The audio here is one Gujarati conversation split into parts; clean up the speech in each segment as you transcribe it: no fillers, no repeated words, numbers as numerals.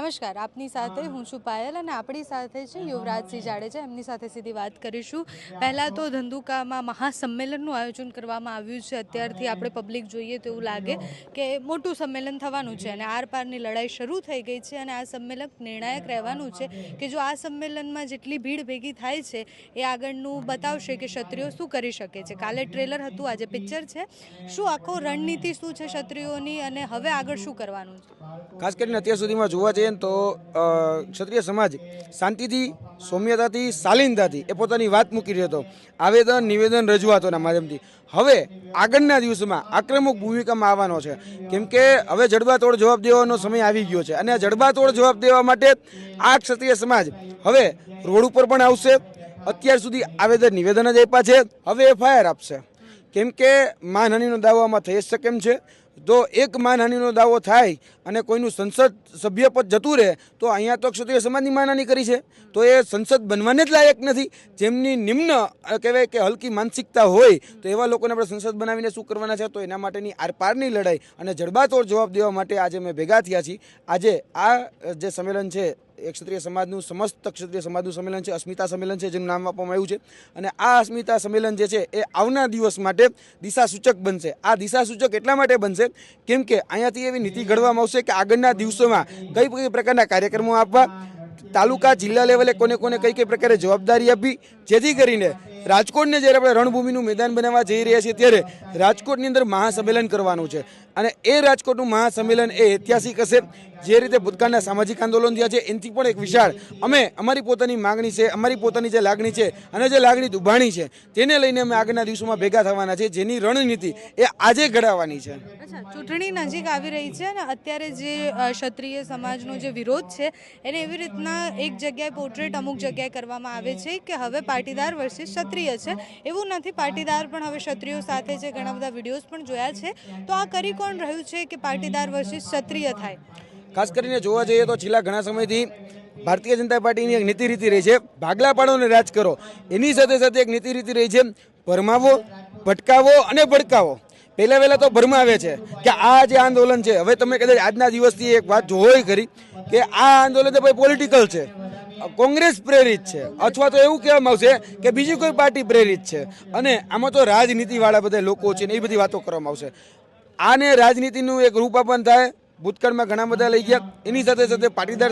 નમસ્કાર, આપની સાથે હું છું પાયલ અને આપણી સાથે છે યુવરાજસિંહ જાડેજા. એમની સાથે સીધી વાત કરીશું. પહેલાં તો ધંધુકામાં મહાસંમેલનનું આયોજન કરવામાં આવ્યું છે. અત્યારથી આપણે પબ્લિક જોઈએ તો એવું લાગે કે મોટું સંમેલન થવાનું છે અને આરપારની લડાઈ શરૂ થઈ ગઈ છે અને આ સંમેલન નિર્ણાયક રહેવાનું છે કે જો આ સંમેલનમાં જેટલી ભીડ ભેગી થાય છે એ આગળનું બતાવશે કે ક્ષત્રિયો શું કરી શકે છે. કાલે ટ્રેલર હતું, આજે પિક્ચર છે. શું આખો રણનીતિ શું છે ક્ષત્રિયોની અને હવે આગળ શું કરવાનું છે? ખાસ કરીને અત્યાર સુધીમાં જોવા જઈએ તો ક્ષત્રિય સમાજ શાંતિથી, સૌમ્યતાથી, શાલીનતાથી એ પોતાની વાત મૂકી રહ્યો હતો, આવેદન, નિવેદન, રજૂઆતોના માધ્યમથી. હવે આગળના દિવસોમાં આક્રમક ભૂમિકામાં આવવાનો છે, કેમ કે હવે જડબાતોડ જવાબ દેવાનો સમય આવી ગયો છે અને આ જડબાતોડ જવાબ દેવા માટે આ ક્ષત્રિય સમાજ હવે રોડ ઉપર પણ આવશે. અત્યાર સુધી આવેદન, નિવેદન જ આપ્યા છે, હવે એફઆઈઆર આપશે, કેમ કે માનહાનિનો દાવો આમાં થઈ શકે એમ છે. તો એક માનહાનિનો દાવો થાય અને કોઈનું સંસદ સભ્યપદ જતું રહે તો અહીંયા તો ક્ષત્રિય સમાજની માનહાનિ કરી છે, તો એ સંસદ બનવાને જ લાયક નથી. જેમની નિમ્ન કહેવાય કે હલકી માનસિકતા હોય તો એવા લોકોને આપણે સંસદ બનાવીને શું કરવાના છે? તો એના માટેની આરપારની લડાઈ અને જડબાતોડ જવાબ દેવા માટે આજે અમે ભેગા થયા છીએ. આજે આ જે સંમેલન છે એ ક્ષત્રિય સમાજનું, સમસ્ત ક્ષત્રિય સમાજનું સંમેલન છે, અસ્મિતા સંમેલન છે, જેનું નામ આપવામાં આવ્યું છે. અને આ અસ્મિતા સંમેલન જે છે એ આવનાર દિવસ માટે દિશાસૂચક બનશે. આ દિશાસૂચક એટલા માટે બનશે કેમ કે અહીંયાથી એવી નીતિ ઘડવામાં આવશે કે આગળના દિવસોમાં કઈ કઈ પ્રકારના કાર્યક્રમો આપવા, તાલુકા, જિલ્લા લેવલે કોને કોને કઈ કઈ પ્રકારે જવાબદારી આપી, જેથી કરીને રાજકોટને જ્યારે આપણે રણભૂમિનું મેદાન બનાવવા જઈ રહ્યા છીએ ત્યારે રાજકોટની અંદર મહાસંમેલન કરવાનું છે. અને એ રાજકોટનું મહાસંમેલન એ ઐતિહાસિક હશે. જે રીતે ભૂતકાળના સામાજિક આંદોલન થયા છે એનાથી પણ એક વિશાળ અમે અમારી પોતાની માગણી છે, અમારી પોતાની જે લાગણી છે અને જે લાગણી દુભાણી છે તેને લઈને અમે આગળના દિવસોમાં ભેગા થવાના છે, જેની રણનીતિ એ આજે ઘડાવવાની છે. અચ્છા, ચૂંટણી નજીક આવી રહી છે અને અત્યારે જે ક્ષત્રિય સમાજનો જે વિરોધ છે એને એવી રીતના એક જગ્યાએ પોર્ટ્રેટ અમુક જગ્યાએ કરવામાં આવે છે કે હવે પાટીદાર વર્સિસ ક્ષત્રિય છે. એવું નથી, પાટીદાર પણ હવે ક્ષત્રિયો સાથે છે. ઘણા બધા વિડીયોઝ પણ જોયા છે. તો આ કરી કોણ રહ્યું છે કે પાટીદાર વર્સિસ ક્ષત્રિય થાય? ખાસ કરીને જોવા જઈએ તો છેલ્લા ઘણા સમયથી ભારતીય જનતા પાર્ટીની એક નીતિ રીતિ રહી છે, ભાગલા પાડો અને રાજ કરો. એની સાથે સાથે એક નીતિ રીતિ રહી છે, ભરમાવો, ભટકાવો અને ભડકાવો. પહેલા તો ભરમાવે છે કે આ જે આંદોલન છે, હવે તમે કદાચ આજના દિવસથી એક વાત જોઈ કરી કે આ આંદોલન તો ભાઈ પોલિટિકલ છે, કોંગ્રેસ પ્રેરિત છે, અથવા તો એવું કહેવામાં આવશે કે બીજી કોઈ પાર્ટી પ્રેરિત છે અને આમાં તો રાજનીતિવાળા બધા લોકો છે ને એ બધી વાતો કરવામાં આવશે. આને રાજનીતિનું એક રૂપ આપવાનું થાય. ભૂતકાળમાં ઘણા બધા લઈ ગયા. એની સાથે સાથે પાટીદાર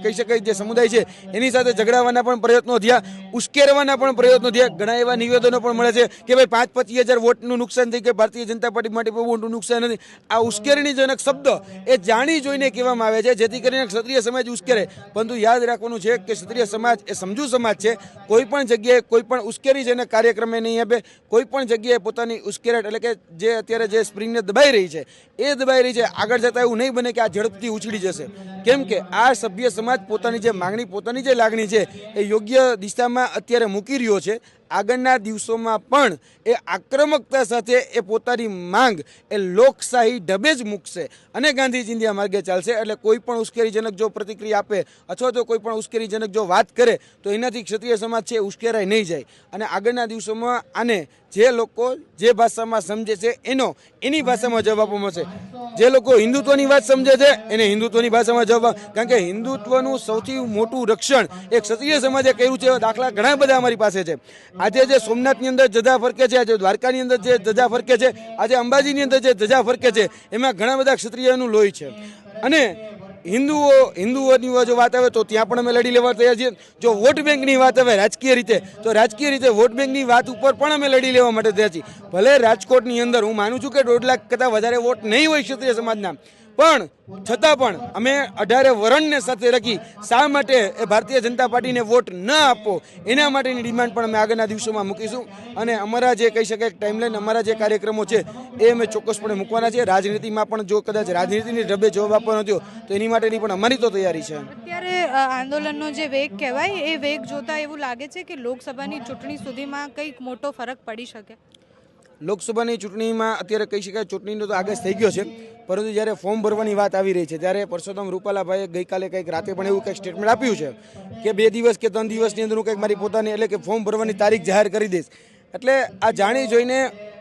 કહી શકાય જે સમુદાય છે એની સાથે ઝઘડાવાના પણ પ્રયત્નો થયા, ઉશ્કેરવાના પણ પ્રયત્નો થયા. ઘણા એવા નિવેદનો પણ મળે છે કે ભાઈ 5-25 હજાર વોટનું નુકસાન થઈ કે ભારતીય જનતા પાર્ટી માટે બહુ મોટું નુકસાન નથી. આ ઉશ્કેરણીજનક શબ્દ એ જાણી જોઈને કહેવામાં આવે છે, જેથી કરીને ક્ષત્રિય સમાજ ઉશ્કેરે. પરંતુ યાદ રાખવાનું છે કે ક્ષત્રિય સમાજ એ સમજુ સમાજ છે. કોઈ પણ જગ્યાએ કોઈ પણ ઉશ્કેરીજનક કાર્યક્રમે નહીં આપે. કોઈ પણ જગ્યાએ પોતાની ઉશ્કેરાટ એટલે કે જે અત્યારે જે સ્પ્રિંગને દબાઈ રહી છે એ દબાઈ રહી છે, આગળ જતાં એવું નહીં બને કે આ ઝડપથી ઉછળી જશે. કેમ કે આ સભ્ય સમાજ પોતાની જે માંગણી, પોતાની જે લાગણી છે એ યોગ્ય દિશામાં અત્યારે મૂકી રહ્યો છે. આગળના દિવસોમાં પણ એ આક્રમકતા સાથે એ પોતાની માંગ એ લોકશાહી ઢબે જ મૂકશે અને ગાંધી ચિંધ્યા માર્ગે ચાલશે. એટલે કોઈ પણ ઉશ્કેરીજનક જો પ્રતિક્રિયા આપે અથવા તો કોઈ પણ ઉશ્કેરીજનક જો વાત કરે તો એનાથી ક્ષત્રિય સમાજ છે ઉશ્કેરાઈ નહીં જાય. અને આગળના દિવસોમાં આને જે લોકો જે ભાષામાં સમજે છે એની ભાષામાં જવાબ મળશે. જે લોકો હિન્દુત્વની વાત સમજે છે એને હિન્દુત્વની ભાષામાં જવાબ, કારણ કે હિન્દુત્વનું સૌથી મોટું રક્ષણ એક ક્ષત્રિય સમાજે કર્યું છે. દાખલા ઘણા બધા અમારી પાસે છે. આજે જે સોમનાથની અંદર ધજા ફરકે છે, આજે દ્વારકાની અંદર જે ધજા ફરકે છે, આજે અંબાજીની અંદર જે ધજા ફરકે છે, એમાં ઘણા બધા ક્ષત્રિયનું લોહી છે. અને હિન્દુઓની જો વાત આવે તો ત્યાં પણ અમે લડી લેવા તૈયાર છીએ. જો વોટ બેંકની વાત આવે રાજકીય રીતે તો રાજકીય રીતે વોટ બેંકની વાત ઉપર પણ અમે લડી લેવા માટે તૈયાર છીએ. ભલે રાજકોટની અંદર હું માનું છું કે 1.5 લાખ કરતાં વધારે વોટ નહીં હોય ક્ષત્રિય સમાજના, પણ છતાં પણ અમે 18 વરણને સાથે રાખી શા માટે એ ભારતીય જનતા પાર્ટીને વોટ ન આપો એના માટેની ડિમાન્ડ પણ અમે આગળના દિવસોમાં મૂકીશું. અને અમારા જે કહી શકાય ટાઈમલાઈન, અમારા જે કાર્યક્રમો છે એ અમે ચોક્કસપણે મૂકવાના છે. રાજનીતિમાં પણ જો કદાચ રાજનીતિની ઢબે જવાબ આપવાનો થયો તો એની માટેની પણ અમારી તો તૈયારી છે. અત્યારે આંદોલનનો જે વેગ કહેવાય એ વેગ જોતા એવું લાગે છે કે લોકસભાની ચૂંટણી સુધીમાં કંઈક મોટો ફરક પડી શકે. લોકસભાની ચૂંટણીમાં અત્યારે કહી શકાય ચૂંટણીનો તો આગળ થઈ ગયો છે, પરંતુ જ્યારે ફોર્મ ભરવાની વાત આવી રહી છે ત્યારે પરસોત્તમ રૂપાલાભાઈએ ગઈકાલે કંઈક રાતે પણ એવું કંઈક સ્ટેટમેન્ટ આપ્યું છે કે 2 દિવસ કે 3 દિવસની અંદર હું કંઈક મારી પોતાની એટલે કે ફોર્મ ભરવાની તારીખ જાહેર કરી દઈશ. એટલે આ જાણી જોઈને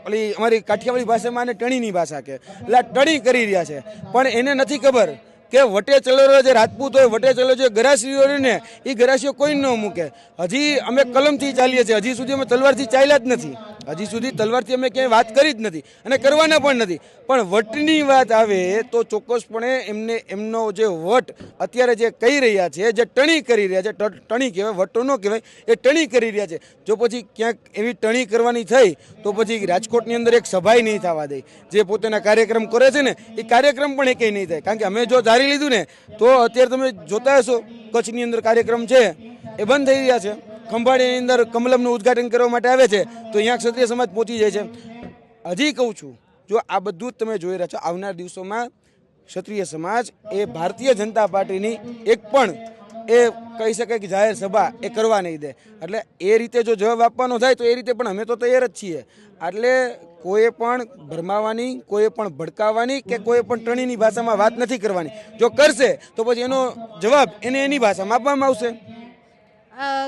ઓલી અમારી કાઠિયાવાડી ભાષામાં અને ટણીની ભાષા કે એટલે ટણી કરી રહ્યા છે, પણ એને નથી ખબર કે વટે ચલેલો જે રાજપૂત હોય, વટે ચલેલો જે ગરાસીઓ હોય ને, એ ગરાસીઓ કોઈ ન મૂકે. હજી અમે કલમથી ચાલીએ છીએ, હજી સુધી અમે તલવારથી ચાલ્યા જ નથી. હજી સુધી તલવારથી અમે ક્યાંય વાત કરી જ નથી અને કરવાના પણ નથી. પણ વટની વાત આવે તો ચોક્કસપણે એમનો જે વટ અત્યારે જે કહી રહ્યા છે, જે ટણી કરી રહ્યા છે, ટણી કહેવાય, વટો ન કહેવાય, એ ટણી કરી રહ્યા છે. જો પછી ક્યાંક એવી ટણી કરવાની થઈ તો પછી રાજકોટની અંદર એક સભાય નહીં થવા દે. જે પોતાના કાર્યક્રમ કરે છે ને, એ કાર્યક્રમ પણ એકેય નહીં થાય. કારણ કે અમે જો ધારી લીધું ને તો અત્યારે તમે જોતા હશો કચ્છની અંદર કાર્યક્રમ છે એ બંધ થઈ રહ્યા છે. ખંભાળીની અંદર કમલમનું ઉદ્ઘાટન કરવા માટે આવે છે તો અહીંયા ક્ષત્રિય સમાજ પહોંચી જાય છે. હજી કહું છું, જો આ બધું જ તમે જોઈ રહ્યા છો, આવનાર દિવસોમાં ક્ષત્રિય સમાજ એ ભારતીય જનતા પાર્ટીની એક પણ એ કહી શકાય કે જાહેર સભા એ કરવા નહીં દે. એટલે એ રીતે જો જવાબ આપવાનો થાય તો એ રીતે પણ અમે તો તૈયાર જ છીએ. એટલે કોઈએ પણ ભરમાવાની, કોઈએ પણ ભડકાવવાની કે કોઈ પણ ટણીની ભાષામાં વાત નથી કરવાની. જો કરશે તો પછી એનો જવાબ એને એની ભાષામાં આપવામાં આવશે.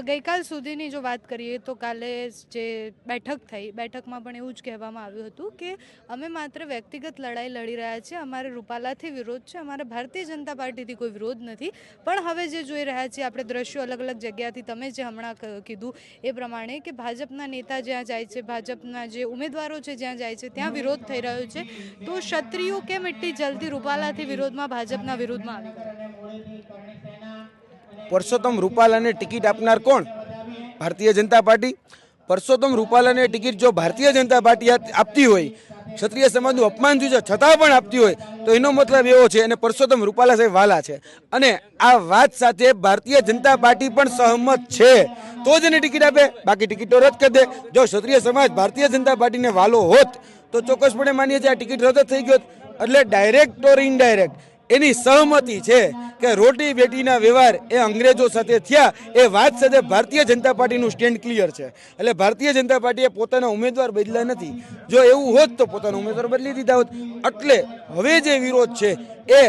ગઈકાલ સુધીની જો વાત કરીએ તો કાલે જે બેઠક થઈ, બેઠકમાં પણ એવું જ કહેવામાં આવ્યું હતું કે અમે માત્ર વ્યક્તિગત લડાઈ લડી રહ્યા છીએ, અમારે રૂપાલાથી વિરોધ છે, અમારે ભારતીય જનતા પાર્ટીથી કોઈ વિરોધ નથી. પણ હવે જે જોઈ રહ્યા છીએ આપણે દ્રશ્યો અલગ અલગ જગ્યાથી, તમે જે હમણાં કીધું એ પ્રમાણે કે ભાજપના નેતા જ્યાં જાય છે, ભાજપના જે ઉમેદવારો છે જ્યાં જાય છે ત્યાં વિરોધ થઈ રહ્યો છે. તો ક્ષત્રિયો કેમ એટલી જલ્દી રૂપાલાથી વિરોધમાં, ભાજપના વિરોધમાં આવી ગયા? પરસોત્તમ રૂપાલાને ટિકિટ આપનાર કોણ? ભારતીય જનતા પાર્ટી. પરસોત્તમ રૂપાલાને ટિકિટ જો ભારતીય જનતા પાર્ટી આપતી હોય, ક્ષત્રિય સમાજનું અપમાન થયું છે છતાં પણ આપતી હોય, તો એનો મતલબ એવો છે અને પરસોત્તમ રૂપાલા સાહેબ વાલા છે અને આ વાત સાથે ભારતીય જનતા પાર્ટી પણ સહમત છે તો જ એને ટિકિટ આપે. બાકી ટિકિટો રદ કરી દે. જો ક્ષત્રિય સમાજ ભારતીય જનતા પાર્ટીને વાલો હોત તો ચોક્કસપણે માનીએ છીએ આ ટિકિટ રદ થઈ ગયો. એટલે ડાયરેક્ટ ઓર ઇનડાયરેક્ટ એની સહમતિ છે કે રોટી બેટીના વ્યવહાર એ અંગ્રેજો સાથે થયા. એ વાત સાથે ભારતીય જનતા પાર્ટીનું સ્ટેન્ડ ક્લિયર છે. એટલે ભારતીય જનતા પાર્ટીએ પોતાના ઉમેદવાર બદલ્યા નથી. જો એવું હોત તો પોતાનો ઉમેદવાર બદલી દીધા હોત. એટલે હવે જે વિરોધ છે એ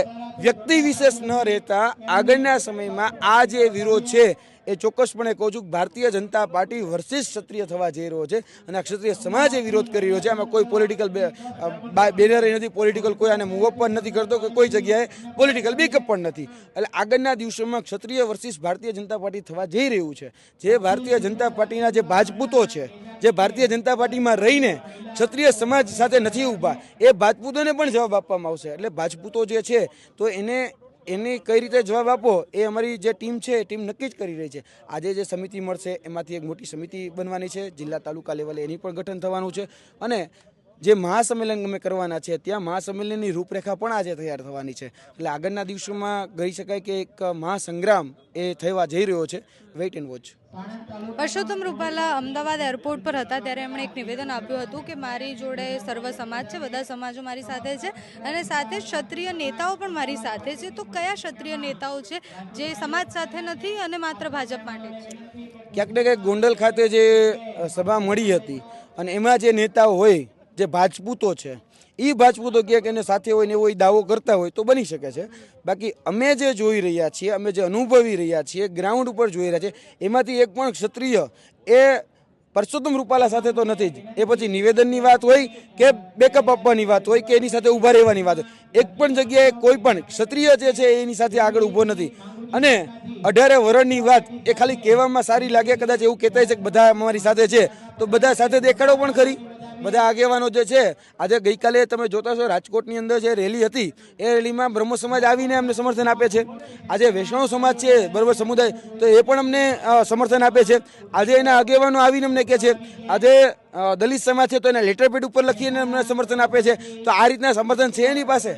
વ્યક્તિ વિશેષ ન રહેતા આગળના સમયમાં આ જે વિરોધ છે એ ચોક્કસપણે કહું છું ભારતીય જનતા પાર્ટી વર્સિસ ક્ષત્રિય થવા જઈ રહ્યો છે અને આ ક્ષત્રિય સમાજ એ વિરોધ કરી રહ્યો છે. આમાં કોઈ પોલિટિકલ બેનર નથી, પોલિટિકલ કોઈ આને મૂવ અપ પણ નથી કરતો કે કોઈ જગ્યાએ પોલિટિકલ બેકઅપ પણ નથી. એટલે આગળના દિવસોમાં ક્ષત્રિય વર્સિસ ભારતીય જનતા પાર્ટી થવા જઈ રહ્યું છે. જે ભારતીય જનતા પાર્ટીના જે રાજપૂતો છે, જે ભારતીય જનતા પાર્ટીમાં રહીને ક્ષત્રિય સમાજ સાથે નથી ઊભા, એ રાજપૂતોને પણ જવાબ આપવામાં આવશે. એટલે રાજપૂતો જે છે તો એની કઈ રીતે જવાબ આપો એ અમારી જે ટીમ છે એ ટીમ નક્કી જ કરી રહી છે. આજે જે સમિતિ મળશે એમાંથી એક મોટી સમિતિ બનવાની છે, જિલ્લા તાલુકા લેવલે એની પણ ગઠન થવાનું છે અને જે મહાસંમેલન અમે કરવાના છે ત્યાં મહાસંમેલનની રૂપરેખા પણ આજે તૈયાર થવાની છે. એટલે આગળના દિવસોમાં કહી શકાય કે એક મહાસંગ્રામ એ થવા જઈ રહ્યો છે. Wait and watch. Parshottam Rupala Ahmedabad airport પર હતા ત્યારે એમણે એક નિવેદન આપ્યું હતું કે મારી જોડે સર્વ સમાજ છે, બધા સમાજો મારી સાથે છે અને સાથે ક્ષત્રિય નેતાઓ પણ મારી સાથે છે. તો કયા ક્ષત્રિય નેતાઓ છે જે સમાજ સાથે નથી અને માત્ર ભાજપ માટે છે? ક્યાંક ને ક્યાંક ગોંડલ ખાતે જે સભા મળી હતી અને એમાં જે નેતાઓ હોય, જે રાજપૂતો છે, એ રાજપૂતો ક્યાંક એને સાથે હોય ને એવો દાવો કરતા હોય તો બની શકે છે. બાકી અમે જે જોઈ રહ્યા છીએ, અમે જે અનુભવી રહ્યા છીએ, ગ્રાઉન્ડ ઉપર જોઈ રહ્યા છીએ, એમાંથી એક પણ ક્ષત્રિય એ પરસોત્તમ રૂપાલા સાથે તો નથી જ. એ પછી નિવેદનની વાત હોય કે બેકઅપ આપવાની વાત હોય કે એની સાથે ઊભા રહેવાની વાત હોય, એક પણ જગ્યાએ કોઈ પણ ક્ષત્રિય જે છે એની સાથે આગળ ઊભો નથી. અને 18 વર્ષની વાત એ ખાલી કહેવામાં સારી લાગે, કદાચ એવું કહેતા છે કે બધા અમારી સાથે છે, તો બધા સાથે દેખાડો પણ ખરી. બધા આગેવાનો જે છે, આજે ગઈકાલે તમે જોતા છો રાજકોટની અંદર જે રેલી હતી એ રેલીમાં બ્રહ્મ સમાજ આવીને અમને સમર્થન આપે છે. આજે વૈષ્ણવ સમાજ છે, બરોબર, સમુદાય, તો એ પણ અમને સમર્થન આપે છે. આજે એના આગેવાનો આવીને અમને કહે છે. આજે દલિત સમાજ છે તો એના લેટર પેડ ઉપર લખીને અમને સમર્થન આપે છે. તો આ રીતના સમર્થન છે એની પાસે.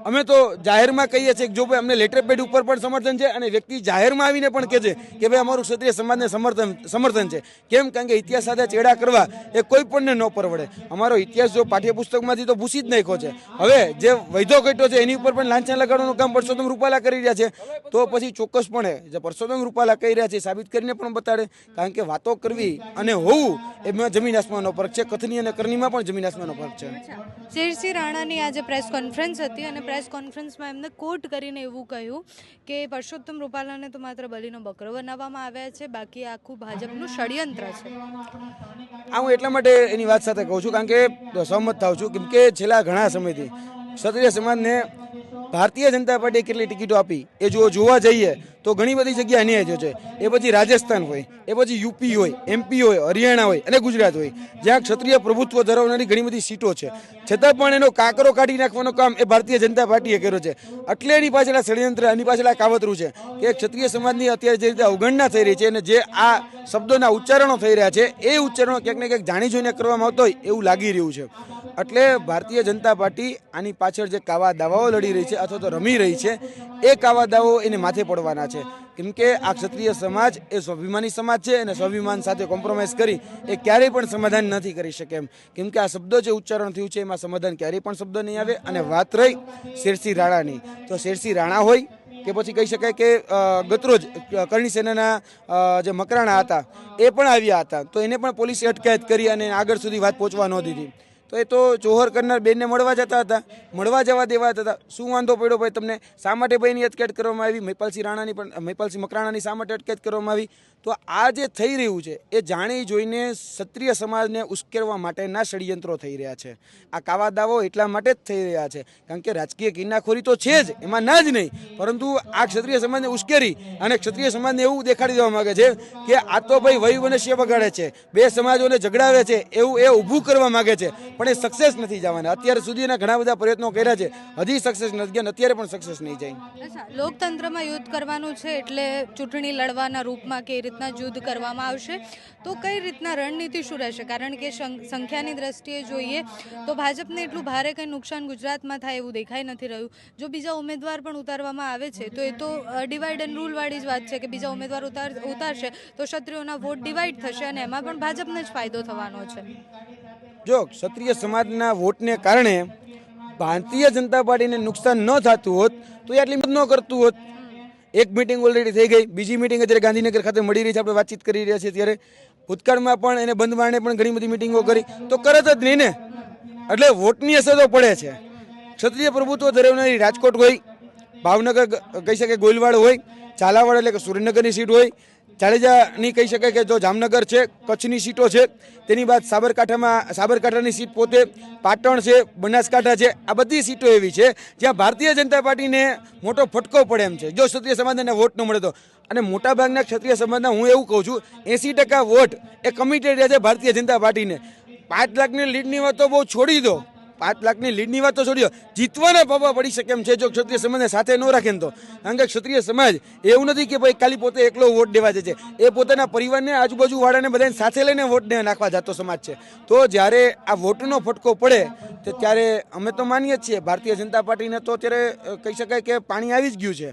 અમે તો જાહેરમાં કહીએ છીએ કે જો ભાઈ અમને લેટર પેડ ઉપર પણ સમર્થન છે અને વ્યક્તિ જાહેરમાં આવીને પણ કહે છે કે ભાઈ અમારું ક્ષત્રિય સમાજને સમર્થન છે. કેમ? કારણ કે ઇતિહાસ સાથે ચેડા કરવા એ કોઈ પણને ન પરવડે. અમારો ઇતિહાસ જો પાઠ્યપુસ્તકમાંથી તો ભૂસી જ નાખ્યો છે. હવે જે વૈધો ઘટ્યો છે એની ઉપર પણ લાંછન લગાડવાનું કામ પરસોત્તમ રૂપાલા કરી રહ્યા છે. તો પછી ચોક્કસપણે જે પરસોત્તમ રૂપાલા કહી રહ્યા છે સાબિત કરીને પણ બતાડે. કારણ કે વાતો કરવી અને હોવું એમાં જમીન આસમાનનો ફરક છે. કથની અને કરણીમાં પણ જમીન આસમાનનો ફરક છે. શેરસિંહ રાણાની આજે પ્રેસ કોન્ફરન્સ હતી અને પ્રેસ કોન્ફરન્સમાં એમને કોટ કરીને એવું કહ્યું કે પરસોત્તમ રૂપાલાને તો માત્ર બલીનો બકરો બનાવવામાં આવ્યા છે, બાકી આખું ભાજપનું ષડયંત્ર છે. આ હું એટલા માટે એની વાત સાથે કહું છું કારણ કે સહમત થાઉં છું, કેમ કે છેલ્લા ઘણા સમયથી ક્ષત્રિય સમાજને ભારતીય જનતા પાર્ટીએ કેટલી ટિકિટો આપી એ જો જોવા જઈએ તો ઘણી બધી જગ્યા અન્યાય થયો છે. એ પછી રાજસ્થાન હોય, એ પછી યુપી હોય, એમપી હોય, હરિયાણા હોય અને ગુજરાત હોય, જ્યાં ક્ષત્રિય પ્રભુત્વ ધરાવનારી ઘણી બધી સીટો છે, છતાં પણ એનો કાકરો કાઢી નાખવાનું કામ એ ભારતીય જનતા પાર્ટીએ કર્યો છે. એટલે એની પાછળ આ ષડયંત્ર, એની પાછળ આ કાવતરું છે કે ક્ષત્રિય સમાજની અત્યારે જે રીતે અવગણના થઈ રહી છે અને જે આ શબ્દોના ઉચ્ચારણો થઈ રહ્યા છે એ ઉચ્ચારણો ક્યાંક ને ક્યાંક જાણી જોઈને કરવામાં આવતો હોય એવું લાગી રહ્યું છે. એટલે ભારતીય જનતા પાર્ટી આની પાછળ જે કાવા દાવાઓ લડી રહી છે અથવા તો રમી રહી છે એ કાવા દાવાઓ એને માથે પડવાના છે. કેમ કે આ ક્ષત્રિય સમાજ એ સ્વાભિમાની સમાજ છે અને સ્વાભિમાન સાથે કોમ્પ્રોમાઇઝ કરી એ ક્યારેય પણ સમાધાન નથી કરી શકે એમ. કેમ કે આ શબ્દો જે ઉચ્ચારણ થયું છે એમાં સમાધાન ક્યારેય પણ શબ્દ નહીં આવે. અને વાત રહી શેરસિંહ રાણાની, તો શેરસિંહ રાણા હોય કે પછી કહી શકાય કે ગતરોજ કરણી સેનાના જે મકરાણા હતા એ પણ આવ્યા હતા, તો એને પણ પોલીસે અટકાયત કરી અને આગળ સુધી વાત પહોંચવા ન દીધી. તો એ તો જોહર કરનાર બેનને મળવા જતા હતા, મળવા જવા દેવા હતા. શું વાંધો પડ્યો ભાઈ તમને? શા માટે ભાઈની અટકાયત કરવામાં આવી? મહિપાલસિંહ મકરાણાની શા માટે અટકાયત કરવામાં આવી? તો આ જે થઈ રહ્યું છે એ જાણી જોઈને ક્ષત્રિય સમાજને ઉશ્કેરવા માટેના ષડયંત્રો થઈ રહ્યા છે. આ કાવા દાવો એટલા માટે જ થઈ રહ્યા છે કારણ કે રાજકીય કિન્નાખોરી તો છે જ, એમાં ના જ નહીં, પરંતુ આ ક્ષત્રિય સમાજને ઉશ્કેરી અને ક્ષત્રિય સમાજને એવું દેખાડી દેવા માંગે છે કે આ તો ભાઈ વૈવનસ્ય બગાડે છે, બે સમાજોને ઝઘડાવે છે, એવું એ ઊભું કરવા માંગે છે. પણ એ સક્સેસ નથી જવાના. અત્યાર સુધીના ઘણા બધા પ્રયત્નો કર્યા છે, હજી સક્સેસ નથી ગયા, અત્યારે પણ સક્સેસ નહીં જાય. અચ્છા, લોકતંત્રમાં યુદ્ધ કરવાનું છે એટલે ચૂંટણી લડવાના રૂપમાં કે રીતના યુદ્ધ કરવામાં આવશે, તો કઈ રીતના રણનીતિ શું રહેશે? કારણ કે સંખ્યાની દ્રષ્ટિએ જોઈએ તો ભાજપને એટલું ભારે કંઈ નુકસાન ગુજરાતમાં થાય એવું દેખાઈ નથી રહ્યું. જો બીજા ઉમેદવાર પણ ઉતારવામાં આવે છે તો એ તો ડિવાઈડ એન્ડ રૂલ વાળી જ વાત છે કે બીજા ઉમેદવાર ઉતારશે તો ક્ષત્રિયોના વોટ ડિવાઈડ થશે અને એમાં પણ ભાજપને જ ફાયદો થવાનો છે. જો ક્ષત્રિય સમાજના વોટને કારણે ભારતીય જનતા પાર્ટીને નુકસાન ન થતું હોત તો એ આટલી મદદ ન કરતું હોત. એક મિટિંગ ઓલરેડી થઈ ગઈ, બીજી મિટિંગ અત્યારે ગાંધીનગર ખાતે મળી રહી છે, આપણે વાતચીત કરી રહ્યા છીએ. ત્યારે ભૂતકાળમાં પણ એને બંધ બારણે પણ ઘણી બધી મિટિંગો કરી, તો કરત જ નહીં ને. એટલે વોટની અસર તો પડે છે. ક્ષત્રિય પ્રભુત્વ ધરાવનારી રાજકોટ હોય, ભાવનગર કહી શકાય ગોલવાડ હોય, ઝાલાવાડ એટલે કે સુરેન્દ્રનગરની સીટ હોય, જાડેજાની કહી શકાય કે જો જામનગર છે, કચ્છની સીટો છે, તેની બાદ સાબરકાંઠાની સીટ પોતે, પાટણ છે, બનાસકાંઠા છે, આ બધી સીટો એવી છે જ્યાં ભારતીય જનતા પાર્ટીને મોટો ફટકો પડે એમ છે જો ક્ષત્રિય સમાજને વોટ ન મળે તો. અને મોટાભાગના ક્ષત્રિય સમાજના હું એવું કહું છું 80% વોટ એ કમિટેડ રહે છે ભારતીય જનતા પાર્ટીને. 5 લાખની લીડની વાત તો બહુ છોડી દો, 5 લાખની લીડની વાત તો છોડી દો, જીતવાના પાપા પડી શકે એમ છે જો ક્ષત્રિય સમાજને સાથે ન રાખે ને તો. કારણ કે ક્ષત્રિય સમાજ એવું નથી કે ભાઈ ખાલી પોતે એકલો વોટ દેવા જાય છે, એ પોતાના પરિવારને, આજુબાજુ વાળાને બધાને સાથે લઈને વોટ નાખવા જતો સમાજ છે. તો જ્યારે આ વોટનો ફટકો પડે તો ત્યારે અમે તો માનીએ જ છીએ ભારતીય જનતા પાર્ટીને તો અત્યારે કહી શકાય કે પાણી આવી જ ગયું છે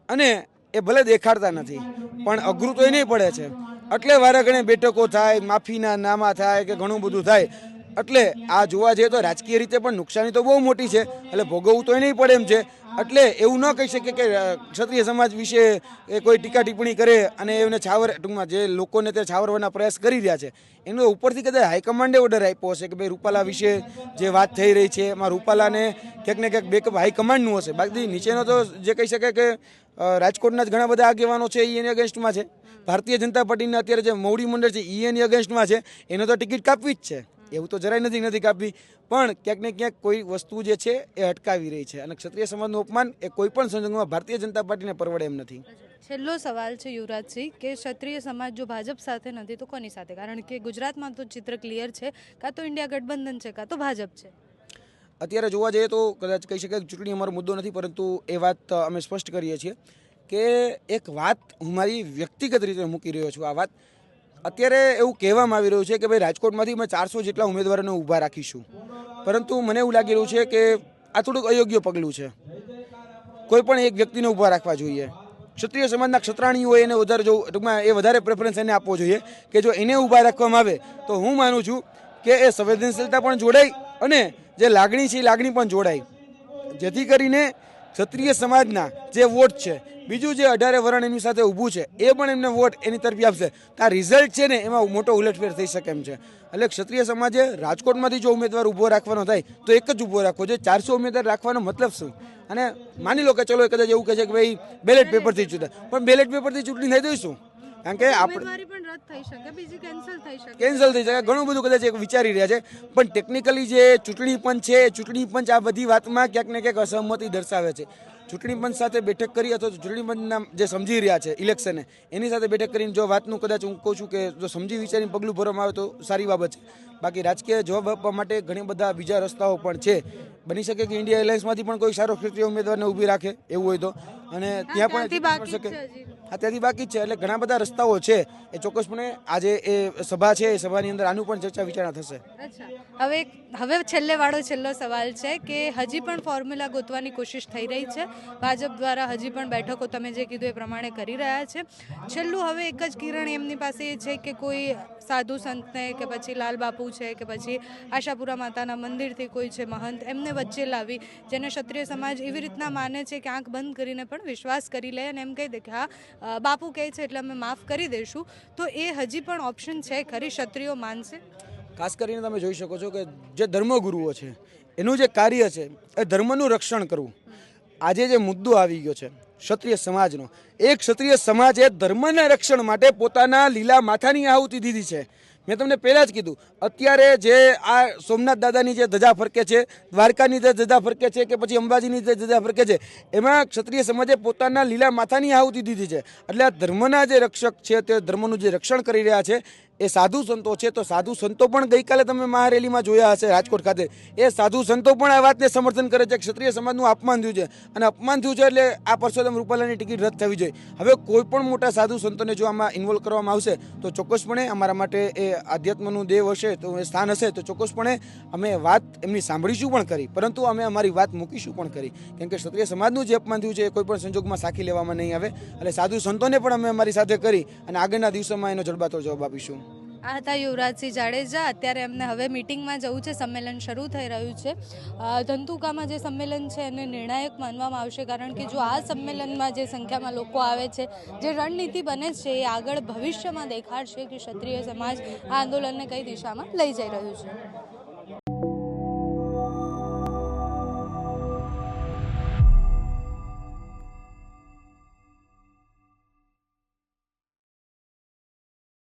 અને એ ભલે દેખાડતા નથી પણ અઘરું તો એ નહીં પડે છે. એટલે વારે ઘણે બેઠકો થાય, માફીના નામા થાય કે ઘણું બધું થાય. એટલે આ જોવા જઈએ તો રાજકીય રીતે પણ નુકસાની તો બહુ મોટી છે, એટલે ભોગવવું તો નહીં પડે એમ છે. એટલે એવું ન કહી શકીએ કે ક્ષત્રિય સમાજ વિશે એ કોઈ ટીકા ટિપ્પણી કરે અને એને ટૂંકમાં જે લોકોને તે છાવરવાના પ્રયાસ કરી રહ્યા છે એનો ઉપરથી કદાચ હાઈકમાન્ડે ઓર્ડર આપ્યો હશે કે ભાઈ રૂપાલા વિશે જે વાત થઈ રહી છે એમાં રૂપાલાને ક્યાંક ને ક્યાંક બેકઅપ હાઈકમાન્ડનું હશે. બાકી નીચેનો તો જે કહી શકાય કે રાજકોટના જ ઘણા બધા આગેવાનો છે એ એની અગેન્સ્ટમાં છે. ભારતીય જનતા પાર્ટીના અત્યારે જે મોવડી મંડળ છે એ એની અગેન્સ્ટમાં છે, એને તો ટિકિટ કાપવી જ છે. એવું તો જરાય નથી કાપવી, પણ ક્યાંક ને ક્યાંક કોઈ વસ્તુ જે છે એ અટકાવી રહી છે અને ક્ષત્રિય સમાજનું અપમાન એ કોઈ પણ સંજોગોમાં ભારતીય જનતા પાર્ટીને પરવડે એમ નથી. છેલ્લો સવાલ છે યુવરાજસિંહ કે ક્ષત્રિય સમાજ જો ભાજપ સાથે નથી તો કોની સાથે? કારણ કે ગુજરાતમાં તો ચિત્ર ક્લિયર છે, કાં તો ઇન્ડિયા ગઠબંધન છે કાં તો ભાજપ છે. અત્યારે જોવા જઈએ તો કદાચ કહી શકાય ચૂંટણી અમારો મુદ્દો નથી, પરંતુ એ વાત અમે સ્પષ્ટ કરીએ છીએ કે એક વાત હું મારી વ્યક્તિગત રીતે મૂકી રહ્યો છું. આ વાત અત્યારે એવું કહેવામાં આવી રહ્યું છે કે ભાઈ રાજકોટમાંથી અમે 400 જેટલા ઉમેદવારોને ઊભા રાખીશું, પરંતુ મને એવું લાગી રહ્યું છે કે આ થોડુંક અયોગ્ય પગલું છે. કોઈ પણ એક વ્યક્તિને ઊભા રાખવા જોઈએ. ક્ષત્રિય સમાજના ક્ષત્રાણીઓ એને વધારે ટૂંકમાં એ વધારે પ્રેફરન્સ એને આપવો જોઈએ કે જો એને ઊભા રાખવામાં આવે તો હું માનું છું કે એ સંવેદનશીલતા પણ જોડાય અને જે લાગણી છે એ લાગણી પણ જોડાય, જેથી કરીને ક્ષત્રિય સમાજના જે વોટ છે, બીજું જે 18 વરણ એની સાથે ઊભું છે એ પણ એમને વોટ એની તરફી આપશે. તો આ રિઝલ્ટ છે ને એમાં મોટો ઉલટફેર થઈ શકે એમ છે. એટલે ક્ષત્રિય સમાજે રાજકોટમાંથી જો ઉમેદવાર ઊભો રાખવાનો થાય તો એક જ ઊભો રાખવો જોઈએ. 400 ઉમેદવાર રાખવાનો મતલબ શું? અને માની લો કે ચલો કદાચ એવું કહે છે કે ભાઈ બેલેટ પેપરથી ચૂંટાય, પણ બેલેટ પેપરથી ચૂંટણી થઈ તો શું? કારણ કે આપણે ઉમેદવારી પણ રદ થઈ શકે, બીજી કેન્સલ થઈ શકે. કેન્સલ થઈ શકે, ઘણું બધું કદાચ વિચારી રહ્યા છે. પણ ટેકનિકલી જે ચૂંટણી પંચ છે, ચૂંટણી પંચ આ બધી વાતમાં ક્યાંક ને ક્યાંક અસહમતિ દર્શાવે છે. ચૂંટણી પંચ સાથે બેઠક કરી અથવા તો ચૂંટણી પંચના જે સમજી રહ્યા છે ઇલેક્શને, એની સાથે બેઠક કરીને જો વાતનું કદાચ હું કહું છું કે જો સમજી વિચારીને પગલું ભરવામાં આવે તો સારી બાબત છે. બાકી રાજકીય જવાબ આપવા માટે ઘણી બધા બીજા રસ્તાઓ પણ છે. બની શકે કે ઇન્ડિયા એલાયન્સમાંથી પણ કોઈ સારો ક્ષત્રિય ઉમેદવારને ઊભી રાખે એવું હોય તો, અને ત્યાં પણ જીતી શકે. હા, ત્યાંથી બાકી જ છે. એટલે ઘણા બધા રસ્તાઓ છે. એ ચોક્કસપણે આજે એ સભા છે, એ સભાની અંદર આનું પણ ચર્ચા વિચારણા થશે. હવે છેલ્લો સવાલ છે કે હજી પણ ફોર્મ્યુલા ગોતવાની કોશિશ થઈ રહી છે. ભાજપ દ્વારા હજી પણ બેઠકો તમે જે કીધું એ પ્રમાણે કરી રહ્યા છે. છેલ્લું હવે એક જ કિરણ એમની પાસે એ છે કે કોઈ સાધુ સંતને કે પછી લાલ બાપુ છે કે પછી આશાપુરા માતાના મંદિરથી કોઈ છે મહંત, એમને વચ્ચે લાવી જેને ક્ષત્રિય સમાજ એવી રીતના માને છે કે આંખ બંધ કરીને પણ વિશ્વાસ કરી લે અને એમ કહી દે કે હા બાપુ કહે છે એટલે અમે માફ કરી દઈશું. તો એ હજી પણ ઓપ્શન છે ખરી? ક્ષત્રિયો માનશે? ખાસ કરીને તમે જોઈ શકો છો કે જે ધર્મગુરુઓ છે એનું જે કાર્ય છે એ ધર્મનું રક્ષણ કરવું. આજે જે મુદ્દો આવી ગયો છે ક્ષત્રિય સમાજનો, એ ક્ષત્રિય સમાજે ધર્મના રક્ષણ માટે પોતાના લીલા માથાની આહુતિ દીધી છે. મેં તમને પહેલાં જ કીધું, અત્યારે જે આ સોમનાથ દાદાની જે ધજા ફરકે છે, દ્વારકાની જે ધજા ફરકે છે કે પછી અંબાજીની જે ધજા ફરકે છે, એમાં ક્ષત્રિય સમાજે પોતાના લીલા માથાની આહુતિ દીધી છે. એટલે આ ધર્મના જે રક્ષક છે તે ધર્મનું જે રક્ષણ કરી રહ્યા છે એ સાધુ સંતો છે. તો સાધુ સંતો પણ ગઈકાલે તમે મહારેલીમાં જોયા હશે રાજકોટ ખાતે, એ સાધુ સંતો પણ આ વાતને સમર્થન કરે છે. ક્ષત્રિય સમાજનું અપમાન થયું છે અને અપમાન થયું છે એટલે આ પરસોત્તમ રૂપાલાની ટિકિટ રદ થવી જોઈએ. હવે કોઈ પણ મોટા સાધુ સંતોને જો આમાં ઇન્વોલ્વ કરવામાં આવશે તો ચોક્કસપણે અમારા માટે એ આધ્યાત્મનું દેવ હશે, તો એ સ્થાન હશે, તો ચોક્કસપણે અમે વાત એમની સાંભળીશું પણ કરી, પરંતુ અમે અમારી વાત મૂકીશું પણ કરી. કેમ કે ક્ષત્રિય સમાજનું જે અપમાન થયું છે એ કોઈ પણ સંજોગમાં સાખી લેવામાં નહીં આવે. એટલે સાધુ સંતોને પણ અમે અમારી સાથે કરી અને આગળના દિવસોમાં એનો જડબાતોડ જવાબ આપીશું. આ હતા યુવરાજસિંહ જાડેજા. અત્યારે એમને હવે મિટિંગમાં જવું છે, સંમેલન શરૂ થઈ રહ્યું છે. ધંધુકામાં જે સંમેલન છે એને નિર્ણાયક માનવામાં આવશે, કારણ કે જો આ સંમેલનમાં જે સંખ્યામાં લોકો આવે છે, જે રણનીતિ બને છે એ આગળ ભવિષ્યમાં દેખાડશે કે ક્ષત્રિય સમાજ આ આંદોલનને કઈ દિશામાં લઈ જઈ રહ્યું છે.